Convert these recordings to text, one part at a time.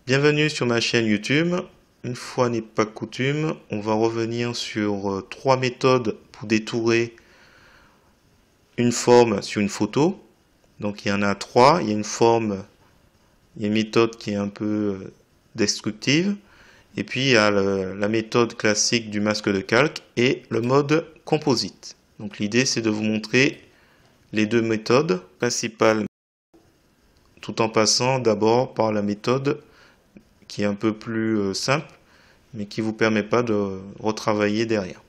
Bienvenue sur ma chaîne YouTube. Une fois n'est pas coutume, on va revenir sur trois méthodes pour détourer une forme sur une photo. Donc il y en a trois. Il y a une forme, il y a une méthode qui est un peu destructive. Et puis il y a la méthode classique du masque de calque et le mode composite. Donc l'idée c'est de vous montrer les deux méthodes principales tout en passant d'abord par la méthode qui est un peu plus simple mais qui ne vous permet pas de retravailler derrière.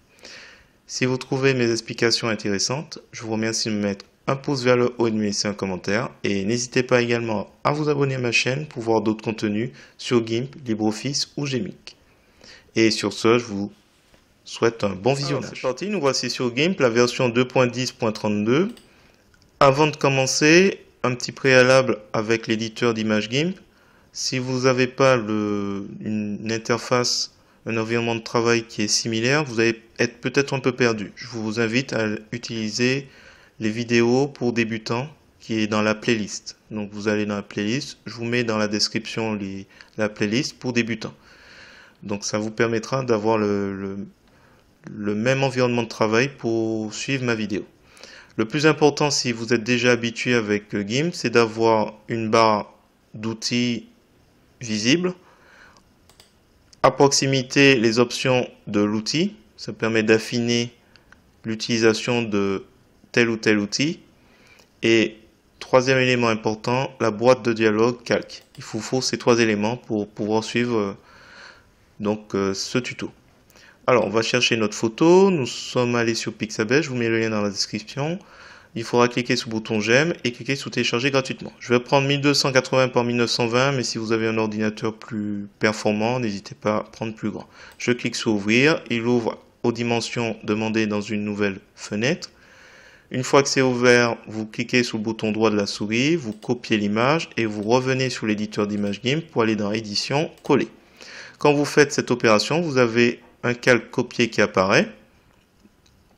Si vous trouvez mes explications intéressantes, je vous remercie de me mettre un pouce vers le haut et de me laisser un commentaire. Et n'hésitez pas également à vous abonner à ma chaîne pour voir d'autres contenus sur GIMP, LibreOffice ou Gmic. Et sur ce, je vous souhaite un bon visionnage. C'est parti, nous voici sur GIMP, la version 2.10.32. Avant de commencer, un petit préalable avec l'éditeur d'image GIMP. Si vous n'avez pas une interface, un environnement de travail qui est similaire, vous allez être peut-être un peu perdu. Je vous invite à utiliser les vidéos pour débutants qui est dans la playlist. Donc vous allez dans la playlist, je vous mets dans la description la playlist pour débutants. Donc ça vous permettra d'avoir le même environnement de travail pour suivre ma vidéo. Le plus important, si vous êtes déjà habitué avec GIMP, c'est d'avoir une barre d'outils visible. À proximité, les options de l'outil. Ça permet d'affiner l'utilisation de tel ou tel outil. Et troisième élément important, la boîte de dialogue calque. Il vous faut ces trois éléments pour pouvoir suivre ce tuto. Alors, on va chercher notre photo. Nous sommes allés sur Pixabay. Je vous mets le lien dans la description. Il faudra cliquer sur le bouton j'aime et cliquer sur télécharger gratuitement. Je vais prendre 1280 par 1920, mais si vous avez un ordinateur plus performant, n'hésitez pas à prendre plus grand. Je clique sur ouvrir, il ouvre aux dimensions demandées dans une nouvelle fenêtre. Une fois que c'est ouvert, vous cliquez sur le bouton droit de la souris, vous copiez l'image et vous revenez sur l'éditeur d'image GIMP pour aller dans édition, coller. Quand vous faites cette opération, vous avez un calque copié qui apparaît.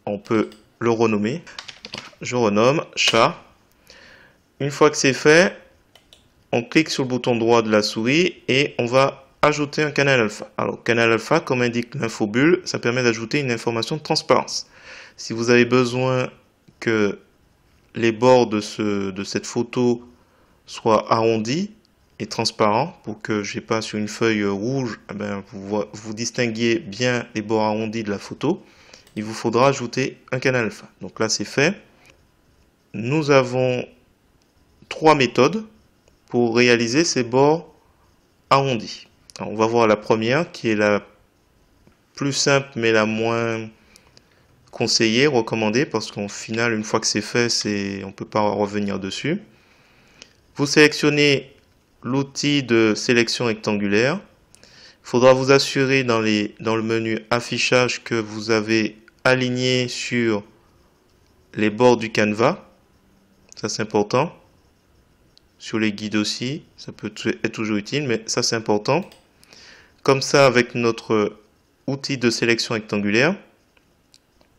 On peut le renommer. Je renomme chat. Une fois que c'est fait, on clique sur le bouton droit de la souris et on va ajouter un canal alpha. Alors, canal alpha, comme indique l'infobulle, ça permet d'ajouter une information de transparence. Si vous avez besoin que les bords de cette photo soient arrondis et transparents, pour que je n'ai pas sur une feuille rouge, vous distinguiez bien les bords arrondis de la photo, il vous faudra ajouter un canal alpha. Donc là, c'est fait. Nous avons trois méthodes pour réaliser ces bords arrondis. Alors, on va voir la première qui est la plus simple mais la moins conseillée, recommandée, parce qu'au final, une fois que c'est fait, on ne peut pas revenir dessus. Vous sélectionnez l'outil de sélection rectangulaire. Il faudra vous assurer dans le menu affichage que vous avez aligné sur les bords du canevas. Ça, c'est important. Sur les guides aussi, ça peut être toujours utile, mais ça, c'est important. Comme ça, avec notre outil de sélection rectangulaire,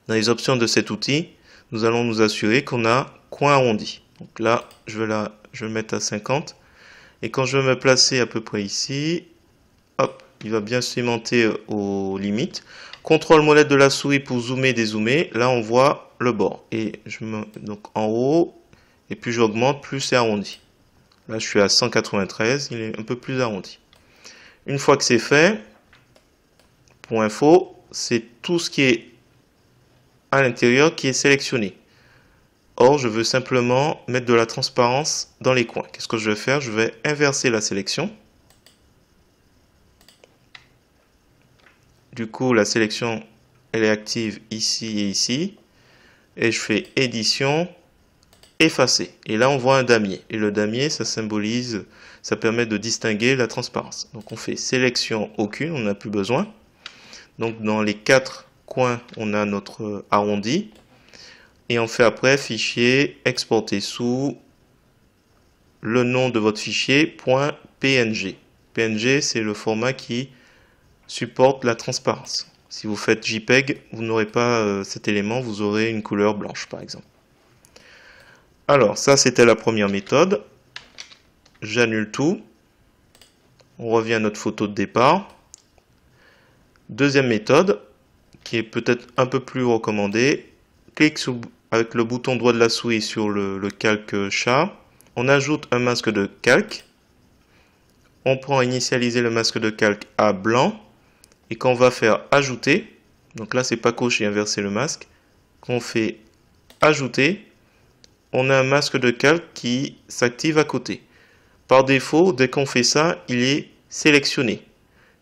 dans les options de cet outil, nous allons nous assurer qu'on a coin arrondi. Donc là, je vais le mettre à 50. Et quand je vais me placer à peu près ici, hop, il va bien cimenter aux limites. Contrôle molette de la souris pour zoomer, dézoomer. Là, on voit le bord. Et donc en haut, et plus j'augmente, plus c'est arrondi. Là, je suis à 193, il est un peu plus arrondi. Une fois que c'est fait, pour info, c'est tout ce qui est à l'intérieur qui est sélectionné. Or, je veux simplement mettre de la transparence dans les coins. Qu'est-ce que je vais faire? Je vais inverser la sélection. Du coup, la sélection, elle est active ici et ici. Et je fais édition, effacer. Et là, on voit un damier. Et le damier, ça symbolise, ça permet de distinguer la transparence. Donc, on fait sélection aucune, on n'a plus besoin. Donc, dans les quatre coins, on a notre arrondi. Et on fait après fichier exporter sous le nom de votre fichier .png. PNG, c'est le format qui supporte la transparence. Si vous faites JPEG, vous n'aurez pas cet élément, vous aurez une couleur blanche par exemple. Alors, ça c'était la première méthode. J'annule tout. On revient à notre photo de départ. Deuxième méthode, qui est peut-être un peu plus recommandée. Clique avec le bouton droit de la souris sur le calque chat. On ajoute un masque de calque. On prend initialiser le masque de calque à blanc. Et quand on va faire ajouter, donc là c'est pas coché, inverser le masque. Quand on fait ajouter, on a un masque de calque qui s'active à côté. Par défaut, dès qu'on fait ça, il est sélectionné.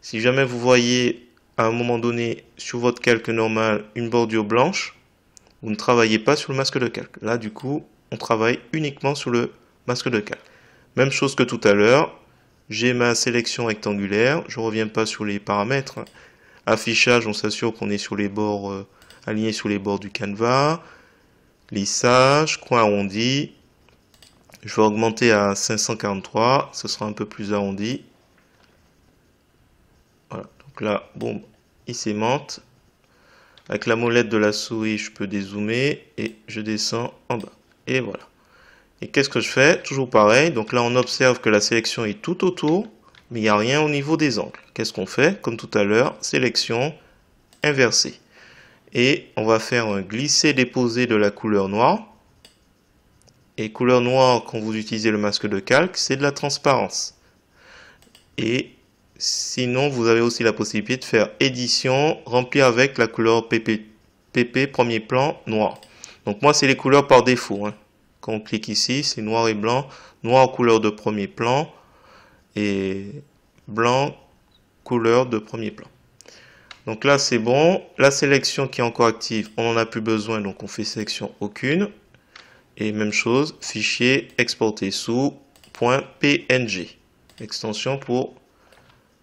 Si jamais vous voyez à un moment donné sur votre calque normal une bordure blanche, vous ne travaillez pas sur le masque de calque. Là, du coup, on travaille uniquement sur le masque de calque. Même chose que tout à l'heure, j'ai ma sélection rectangulaire, je ne reviens pas sur les paramètres. Affichage, on s'assure qu'on est sur les bords, aligné sur les bords du canevas. Lissage, coin arrondi. Je vais augmenter à 543, ce sera un peu plus arrondi. Voilà, donc là, bon, il s'aimante. Avec la molette de la souris, je peux dézoomer et je descends en bas. Et voilà. Et qu'est-ce que je fais? Toujours pareil. Donc là, on observe que la sélection est tout autour, mais il n'y a rien au niveau des angles. Qu'est-ce qu'on fait? Comme tout à l'heure, sélection inversée. Et on va faire un glisser-déposer de la couleur noire. Et couleur noire, quand vous utilisez le masque de calque, c'est de la transparence. Et sinon, vous avez aussi la possibilité de faire édition, remplir avec la couleur PP premier plan noir. Donc moi, c'est les couleurs par défaut. Quand on clique ici, c'est noir et blanc. Noir couleur de premier plan et blanc couleur de premier plan. Donc là, c'est bon. La sélection qui est encore active, on n'en a plus besoin, donc on fait sélection aucune. Et même chose, fichier exporté sous .png. Extension pour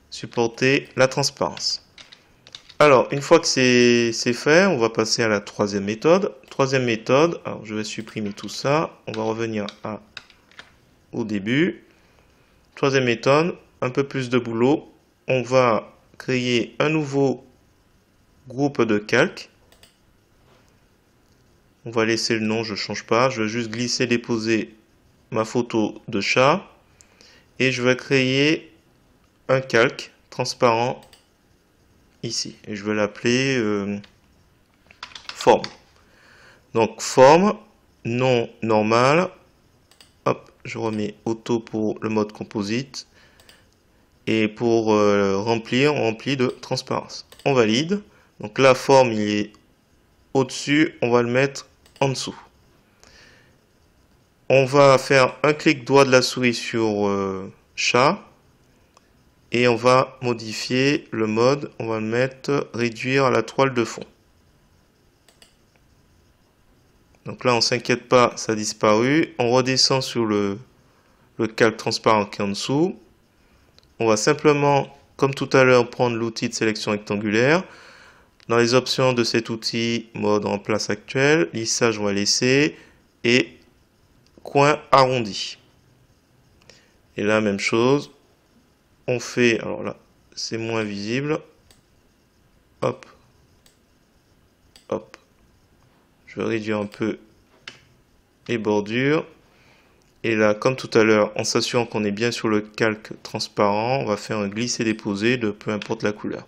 supporter la transparence. Alors, une fois que c'est fait, on va passer à la troisième méthode. Troisième méthode, alors je vais supprimer tout ça. On va revenir au début. Troisième méthode, un peu plus de boulot. On va créer un nouveau groupe de calque. On va laisser le nom, je ne change pas. Je vais juste glisser, déposer ma photo de chat. Et je vais créer un calque transparent ici. Et je vais l'appeler forme. Donc forme, nom normal. Hop, je remets auto pour le mode composite. Et pour remplir, on remplit de transparence. On valide. Donc la forme, il est au-dessus. On va le mettre en dessous. On va faire un clic droit de la souris sur chat. Et on va modifier le mode. On va le mettre réduire à la toile de fond. Donc là, on ne s'inquiète pas, ça a disparu. On redescend sur le calque transparent qui est en dessous. On va simplement, comme tout à l'heure, prendre l'outil de sélection rectangulaire. Dans les options de cet outil, mode en place actuelle, lissage, on va laisser. Et coin arrondi. Et là, même chose. On fait, alors là, c'est moins visible. Hop. Hop. Je vais réduire un peu les bordures. Et là, comme tout à l'heure, en s'assurant qu'on est bien sur le calque transparent, on va faire un glisser-déposer de peu importe la couleur.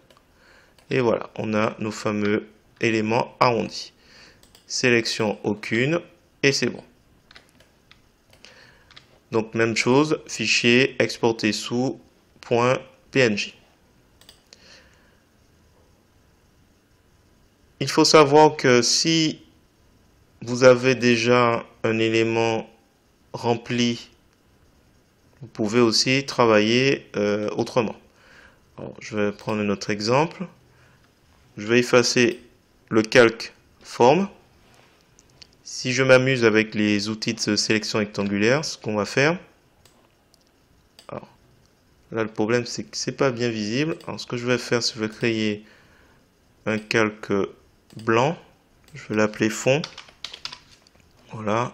Et voilà, on a nos fameux éléments arrondis. Sélection aucune, et c'est bon. Donc même chose, fichier exporté sous .png. Il faut savoir que si vous avez déjà un élément rempli, vous pouvez aussi travailler autrement. Alors, je vais prendre un autre exemple. Je vais effacer le calque forme. Si je m'amuse avec les outils de sélection rectangulaire, ce qu'on va faire, alors, là le problème c'est que c'est pas bien visible. Alors ce que je vais faire, c'est que je vais créer un calque blanc. Je vais l'appeler fond. Voilà.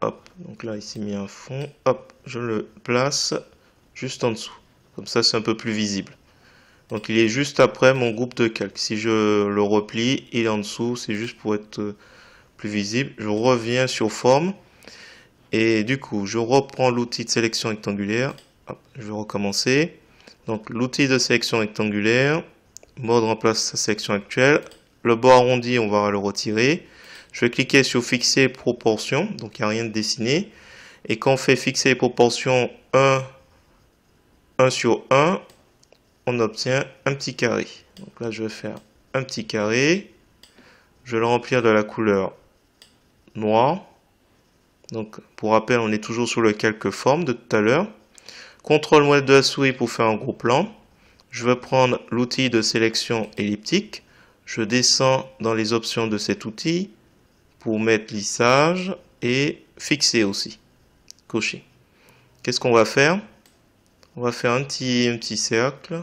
Hop. Donc là, il s'est mis un fond. Hop. Je le place juste en dessous. Comme ça, c'est un peu plus visible. Donc il est juste après mon groupe de calque. Si je le replie, il est en dessous. C'est juste pour être plus visible. Je reviens sur forme. Et du coup, je reprends l'outil de sélection rectangulaire. Hop, je vais recommencer. Donc l'outil de sélection rectangulaire, mode remplace sa sélection actuelle. Le bord arrondi, on va le retirer. Je vais cliquer sur fixer proportion, donc il n'y a rien de dessiné. Et quand on fait fixer les proportions 1 sur 1, on obtient un petit carré. Donc là, je vais faire un petit carré. Je vais le remplir de la couleur noire. Donc, pour rappel, on est toujours sur le calque forme de tout à l'heure. CTRL molette de la souris pour faire un gros plan. Je vais prendre l'outil de sélection elliptique. Je descends dans les options de cet outil pour mettre lissage et fixer aussi. Cocher. Qu'est-ce qu'on va faire? On va faire un petit cercle.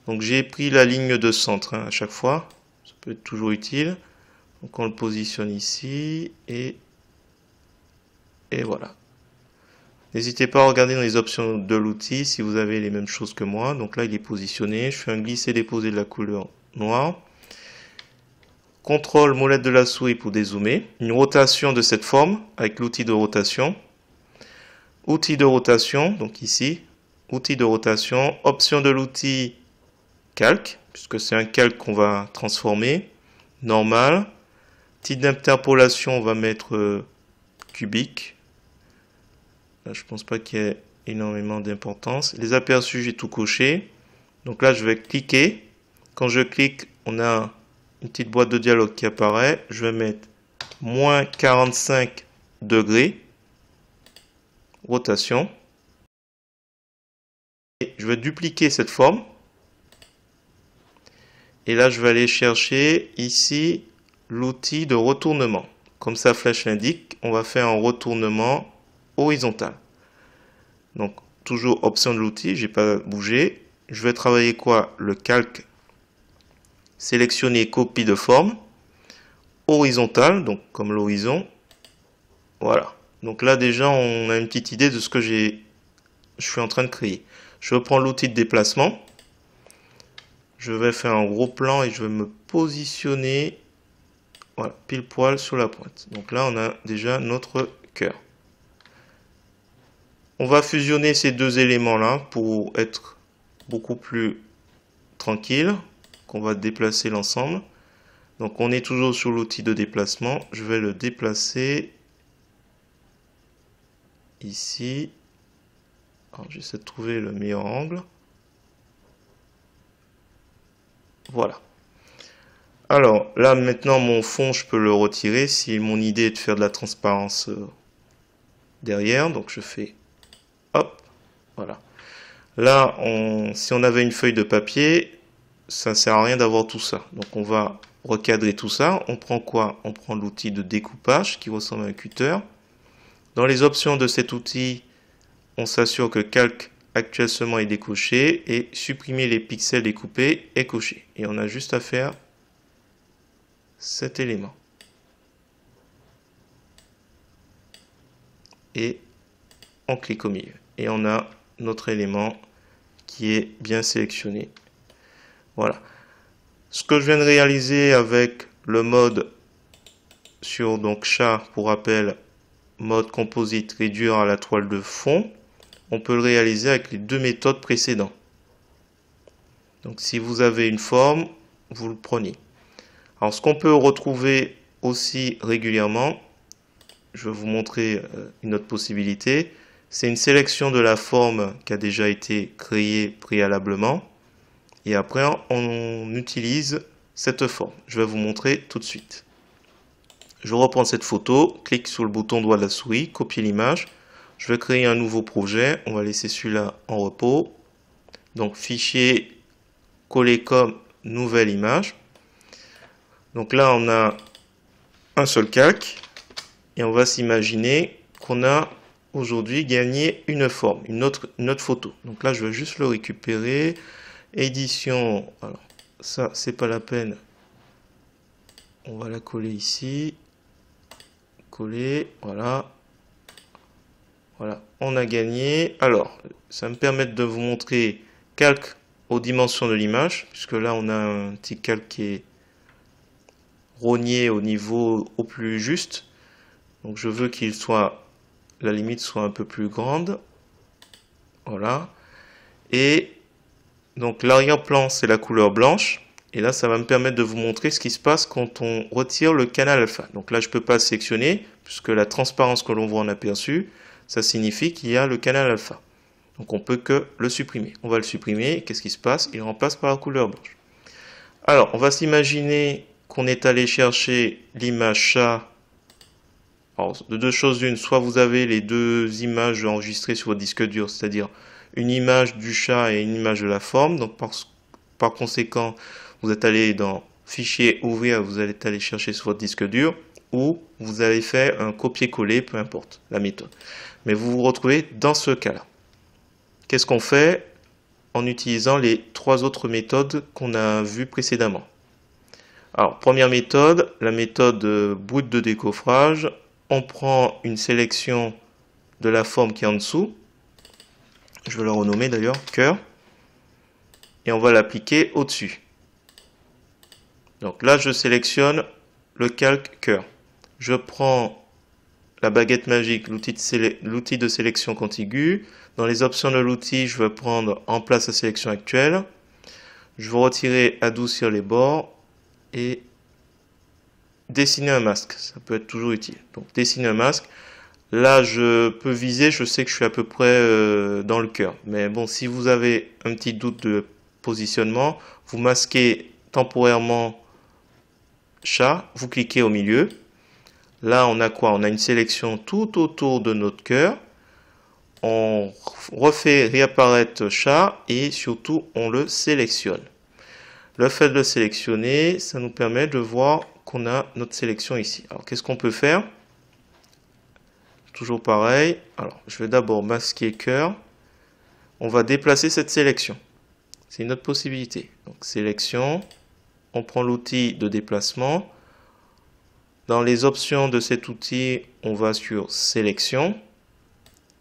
Donc j'ai pris la ligne de centre à chaque fois. Ça peut être toujours utile. Donc on le positionne ici et voilà. N'hésitez pas à regarder dans les options de l'outil si vous avez les mêmes choses que moi. Donc là il est positionné. Je fais un glisser-déposer de la couleur noire. CTRL molette de la souris pour dézoomer. Une rotation de cette forme avec l'outil de rotation. Outil de rotation, donc ici. Outil de rotation. Option de l'outil calque, puisque c'est un calque qu'on va transformer. Normal. Type d'interpolation, on va mettre cubique. Là, je pense pas qu'il y ait énormément d'importance. Les aperçus, j'ai tout coché. Donc là, je vais cliquer. Quand je clique, on a une petite boîte de dialogue qui apparaît. Je vais mettre moins 45 degrés. Rotation. Et je vais dupliquer cette forme. Et là, je vais aller chercher ici l'outil de retournement. Comme sa flèche l'indique, on va faire un retournement horizontal. Donc, toujours option de l'outil, j'ai pas bougé. Je vais travailler quoi? Le calque. Sélectionner copie de forme. Horizontal, donc comme l'horizon. Voilà. Donc là, déjà, on a une petite idée de ce que je suis en train de créer. Je reprends l'outil de déplacement. Je vais faire un gros plan et je vais me positionner, voilà, pile poil sur la pointe. Donc là, on a déjà notre cœur. On va fusionner ces deux éléments-là pour être beaucoup plus tranquille. On va déplacer l'ensemble. Donc on est toujours sur l'outil de déplacement. Je vais le déplacer ici. J'essaie de trouver le meilleur angle. Voilà. Alors là maintenant mon fond je peux le retirer si mon idée est de faire de la transparence derrière. Donc je fais hop, voilà. Là si on avait une feuille de papier, ça ne sert à rien d'avoir tout ça. Donc on va recadrer tout ça. On prend quoi? On prend l'outil de découpage qui ressemble à un cutter. Dans les options de cet outil, on s'assure que calque actuel seulement est décoché et supprimer les pixels découpés est coché. Et on a juste à faire cet élément. Et on clique au milieu. Et on a notre élément qui est bien sélectionné. Voilà. Ce que je viens de réaliser avec le mode sur donc chat, pour rappel, mode composite réduire à la toile de fond, on peut le réaliser avec les deux méthodes précédentes. Donc si vous avez une forme, vous le prenez. Alors ce qu'on peut retrouver aussi régulièrement, je vais vous montrer une autre possibilité, c'est une sélection de la forme qui a déjà été créée préalablement. Et après, on utilise cette forme. Je vais vous montrer tout de suite. Je reprends cette photo, clique sur le bouton droit de la souris, copier l'image. Je vais créer un nouveau projet. On va laisser celui-là en repos. Donc, fichier, coller comme nouvelle image. Donc là, on a un seul calque. Et on va s'imaginer qu'on a aujourd'hui gagné une forme, une autre photo. Donc là, je vais juste le récupérer. Édition, alors ça c'est pas la peine, on va la coller ici, coller, voilà, on a gagné. Alors ça me permet de vous montrer calque aux dimensions de l'image, puisque là on a un petit calque qui est rogné au niveau au plus juste, donc je veux qu'il soit, la limite soit un peu plus grande, voilà, et Donc l'arrière-plan, c'est la couleur blanche. Et là, ça va me permettre de vous montrer ce qui se passe quand on retire le canal alpha. Donc là, je ne peux pas le sélectionner, puisque la transparence que l'on voit en aperçu, ça signifie qu'il y a le canal alpha. Donc on peut que le supprimer. On va le supprimer. Qu'est-ce qui se passe? Il remplace par la couleur blanche. Alors, on va s'imaginer qu'on est allé chercher l'image chat. Alors, de deux choses l'une, soit vous avez les deux images enregistrées sur votre disque dur, c'est-à-dire une image du chat et une image de la forme. Donc par conséquent, vous êtes allé dans Fichier, Ouvrir, vous allez aller chercher sur votre disque dur, ou vous avez fait un copier-coller, peu importe la méthode. Mais vous vous retrouvez dans ce cas-là. Qu'est-ce qu'on fait en utilisant les trois autres méthodes qu'on a vues précédemment? Alors, première méthode, la méthode brute de décoffrage. On prend une sélection de la forme qui est en dessous. Je vais la renommer d'ailleurs, cœur. Et on va l'appliquer au-dessus. Donc là, je sélectionne le calque cœur. Je prends la baguette magique, l'outil de sélection contiguë. Dans les options de l'outil, je vais prendre en place la sélection actuelle. Je vais retirer adoucir les bords et dessiner un masque. Ça peut être toujours utile. Donc dessiner un masque. Là, je peux viser, je sais que je suis à peu près dans le cœur. Mais bon, si vous avez un petit doute de positionnement, vous masquez temporairement chat, vous cliquez au milieu. Là, on a quoi? On a une sélection tout autour de notre cœur. On refait réapparaître chat et surtout, on le sélectionne. Le fait de le sélectionner, ça nous permet de voir qu'on a notre sélection ici. Alors, qu'est-ce qu'on peut faire? Toujours pareil. Alors, je vais d'abord masquer cœur. On va déplacer cette sélection. C'est une autre possibilité. Donc, sélection. On prend l'outil de déplacement. Dans les options de cet outil, on va sur sélection.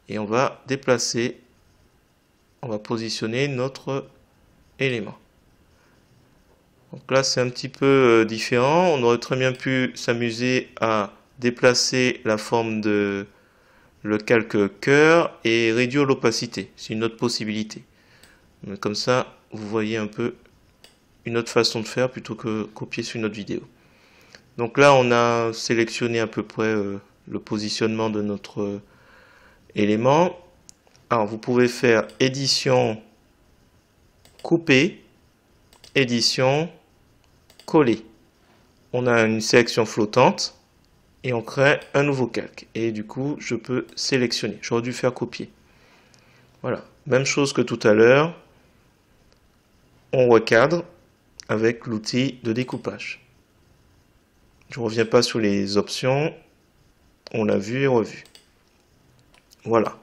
Et on va déplacer. On va positionner notre élément. Donc là, c'est un petit peu différent. On aurait très bien pu s'amuser à déplacer la forme de le calque cœur et réduire l'opacité. C'est une autre possibilité. Mais comme ça, vous voyez un peu une autre façon de faire plutôt que copier sur une autre vidéo. Donc là, on a sélectionné à peu près le positionnement de notre élément. Alors, vous pouvez faire édition, couper, édition, coller. On a une sélection flottante. Et on crée un nouveau calque. Et du coup, je peux sélectionner. J'aurais dû faire copier. Voilà. Même chose que tout à l'heure. On recadre avec l'outil de découpage. Je ne reviens pas sur les options. On l'a vu et revu. Voilà.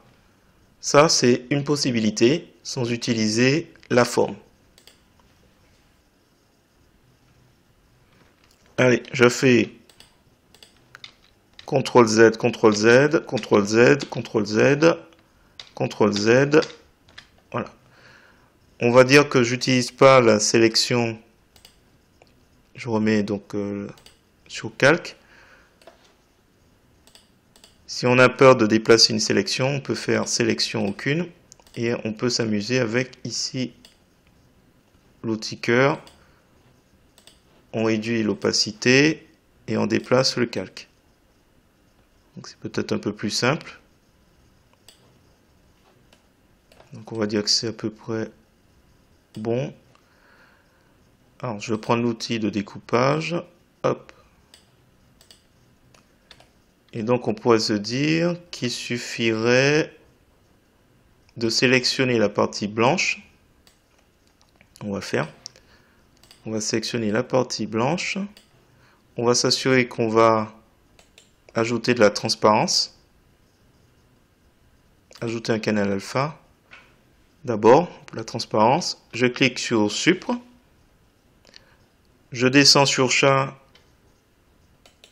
Ça, c'est une possibilité sans utiliser la forme. Allez, je fais CTRL-Z, CTRL-Z, CTRL-Z, CTRL-Z, CTRL-Z. Voilà. On va dire que j'utilise pas la sélection. Je remets donc sur calque. Si on a peur de déplacer une sélection, on peut faire sélection aucune. Et on peut s'amuser avec ici l'outil cœur. On réduit l'opacité et on déplace le calque. Donc c'est peut-être un peu plus simple. Donc on va dire que c'est à peu près bon. Alors je vais prendre l'outil de découpage. Hop. Et donc on pourrait se dire qu'il suffirait de sélectionner la partie blanche. On va faire. On va sélectionner la partie blanche. On va s'assurer qu'on va ajouter de la transparence. Ajouter un canal alpha. D'abord, pour la transparence, je clique sur Supre. Je descends sur chat.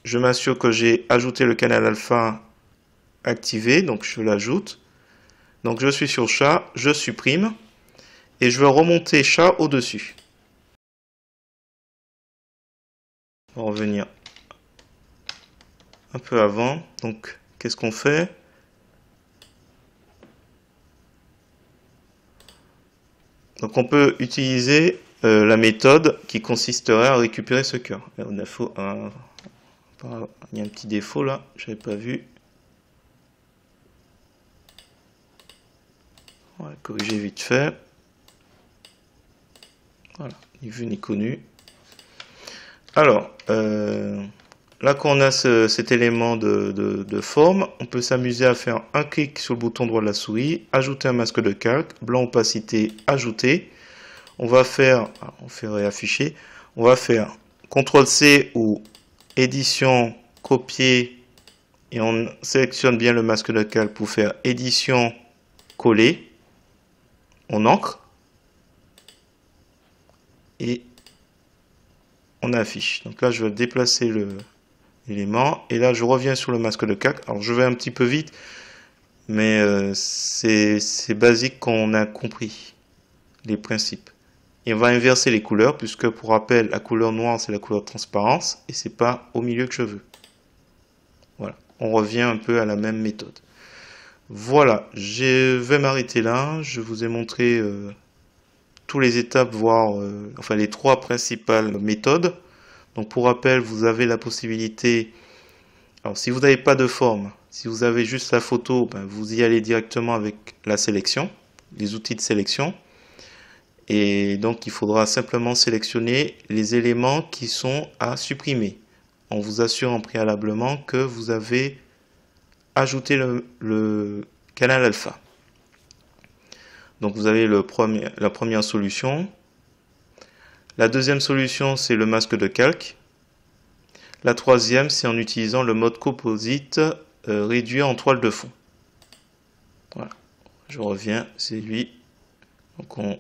Je m'assure que j'ai ajouté le canal alpha activé. Donc je l'ajoute. Donc je suis sur chat, je supprime. Et je vais remonter chat au-dessus. On va revenir un peu avant. Donc qu'est-ce qu'on fait? Donc on peut utiliser la méthode qui consisterait à récupérer ce cœur. Il y a un petit défaut là, je n'avais pas vu. On va corriger vite fait. Voilà, ni vu ni connu. Alors, là qu'on a cet élément de forme, on peut s'amuser à faire un clic sur le bouton droit de la souris, ajouter un masque de calque, blanc opacité, ajouter. On va faire, on fait réafficher, on va faire CTRL-C ou édition, copier, et on sélectionne bien le masque de calque pour faire édition, coller. On encre et on affiche. Donc là, je vais déplacer l'élément et là, je reviens sur le masque de calque. Alors, je vais un petit peu vite, mais c'est basique qu'on a compris les principes. Et on va inverser les couleurs puisque, pour rappel, la couleur noire, c'est la couleur de transparence et c'est pas au milieu que je veux. Voilà, on revient un peu à la même méthode. Voilà, je vais m'arrêter là. Je vous ai montré toutes les étapes, voire enfin les trois principales méthodes. Donc pour rappel, vous avez la possibilité, alors si vous n'avez pas de forme, si vous avez juste la photo, ben, vous y allez directement avec la sélection, les outils de sélection. Et donc il faudra simplement sélectionner les éléments qui sont à supprimer, en vous assurant préalablement que vous avez ajouté le canal alpha. Donc vous avez la première solution. La deuxième solution, c'est le masque de calque. La troisième, c'est en utilisant le mode composite réduit en toile de fond. Voilà, je reviens, c'est lui. Donc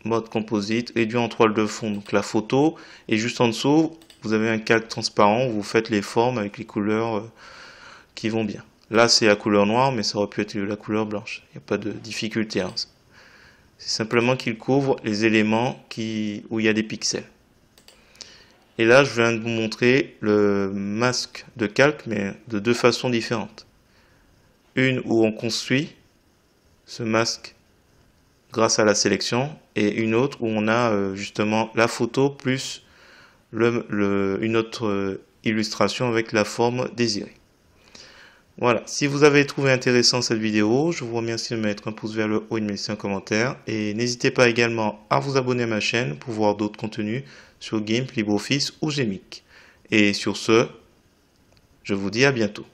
mode composite, réduit en toile de fond, donc la photo. Et juste en dessous, vous avez un calque transparent où vous faites les formes avec les couleurs qui vont bien. Là, c'est la couleur noire, mais ça aurait pu être la couleur blanche. Il n'y a pas de difficulté. Hein. C'est simplement qu'il couvre les éléments où il y a des pixels. Et là, je viens de vous montrer le masque de calque, mais de deux façons différentes. Une où on construit ce masque grâce à la sélection, et une autre où on a justement la photo plus une autre illustration avec la forme désirée. Voilà, si vous avez trouvé intéressant cette vidéo, je vous remercie de mettre un pouce vers le haut et de me laisser un commentaire. Et n'hésitez pas également à vous abonner à ma chaîne pour voir d'autres contenus sur GIMP, LibreOffice ou GMIC. Et sur ce, je vous dis à bientôt.